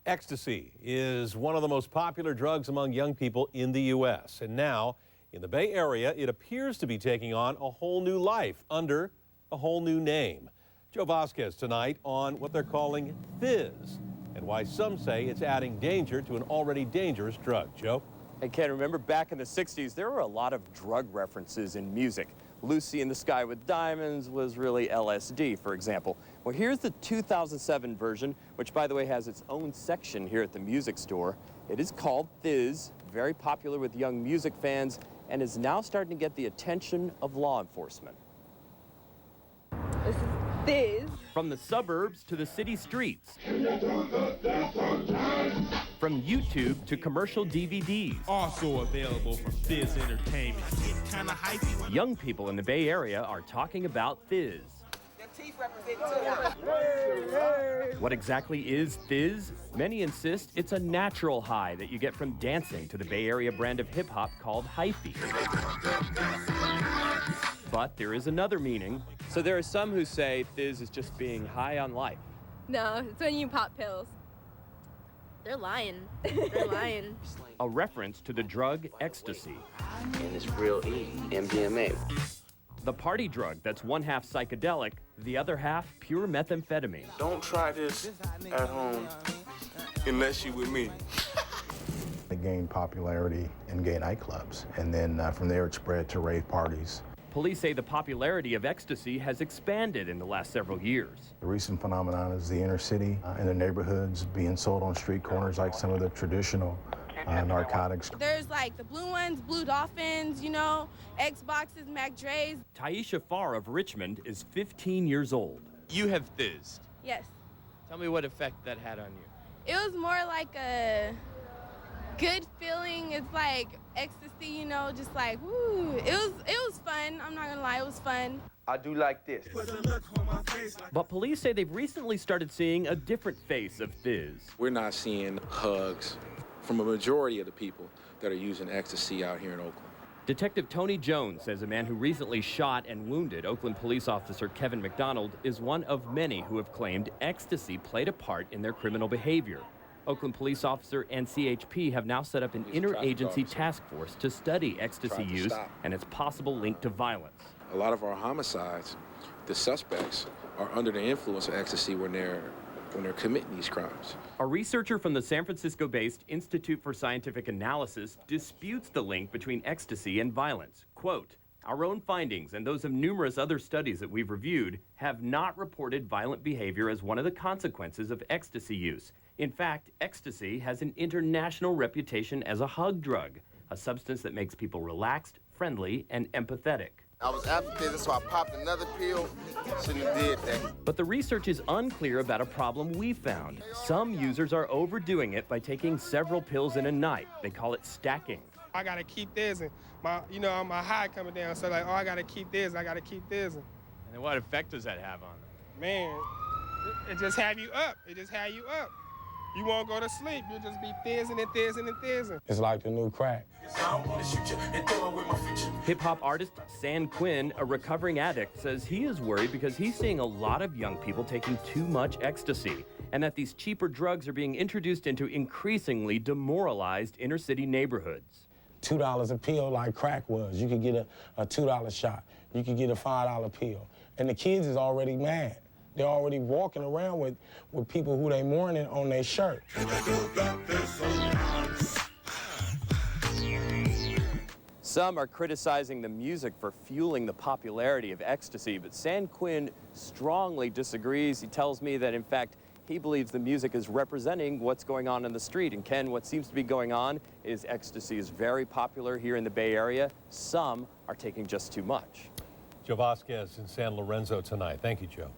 Ecstasy is one of the most popular drugs among young people in the U.S. And now, in the Bay Area, it appears to be taking on a whole new life under a whole new name. Joe Vasquez tonight on what they're calling Thizz and why some say it's adding danger to an already dangerous drug. Joe? Hey, Ken, remember back in the 60s, there were a lot of drug references in music. Lucy in the Sky with Diamonds was really LSD, for example. Well, here's the 2007 version, which, by the way, has its own section here at the music store. It is called Thizz, very popular with young music fans, and is now starting to get the attention of law enforcement. This is Thizz. From the suburbs to the city streets. From YouTube to commercial DVDs. Also available from Thizz Entertainment. Kinda hyphy. Young people in the Bay Area are talking about Thizz. What exactly is Thizz? Many insist it's a natural high that you get from dancing to the Bay Area brand of hip-hop called hyphy. But there is another meaning. So there are some who say Thizz is just being high on life. No, it's when you pop pills. They're lying. They're lying. A reference to the drug Ecstasy. And it's real easy, MDMA. The party drug that's one half psychedelic, the other half pure methamphetamine. Don't try this at home unless you with me. It gained popularity in gay nightclubs, and then from there it spread to rave parties. Police say the popularity of Ecstasy has expanded in the last several years. The recent phenomenon is the inner city and the neighborhoods being sold on street corners like some of the traditional narcotics. There's like the blue ones, Blue Dolphins, you know, Xboxes, Mac Dre's. Taisha Farr of Richmond is 15 years old. You have Thizz. Yes. Tell me what effect that had on you. It was more like a good feeling. It's like ecstasy, you know, just like, woo. It was fun. I'm not gonna lie, it was fun. I do like this. But police say they've recently started seeing a different face of Thizz. We're not seeing hugs from a majority of the people that are using ecstasy out here in Oakland. Detective Tony Jones says a man who recently shot and wounded Oakland police officer Kevin McDonald is one of many who have claimed ecstasy played a part in their criminal behavior. Oakland police officer and CHP have now set up an interagency task force to study ecstasy use and its possible link to violence. A lot of our homicides, the suspects are under the influence of ecstasy when they're committing these crimes. A researcher from the San Francisco-based Institute for Scientific Analysis disputes the link between ecstasy and violence. Quote, "Our own findings and those of numerous other studies that we've reviewed have not reported violent behavior as one of the consequences of ecstasy use. In fact, ecstasy has an international reputation as a hug drug, a substance that makes people relaxed, friendly, and empathetic." I was after this, so I popped another pill. Shouldn't have did that. But the research is unclear about a problem we found. Some users are overdoing it by taking several pills in a night. They call it stacking. I gotta keep this, and my high coming down. So like, oh, I gotta keep this. I gotta keep this. And then what effect does that have on them? Man, it just have you up. It just have you up. You won't go to sleep. You'll just be thizzing and thizzing and thizzing. It's like the new crack. Hip-hop artist San Quinn, a recovering addict, says he is worried because he's seeing a lot of young people taking too much ecstasy and that these cheaper drugs are being introduced into increasingly demoralized inner-city neighborhoods. $2 a pill like crack was. You could get a $2 shot. You could get a $5 pill. And the kids is already mad. They're already walking around with people who they mourning on their shirt. Some are criticizing the music for fueling the popularity of ecstasy, but San Quinn strongly disagrees. He tells me that, in fact, he believes the music is representing what's going on in the street. And Ken, what seems to be going on is ecstasy is very popular here in the Bay Area. Some are taking just too much. Joe Vasquez in San Lorenzo tonight. Thank you, Joe.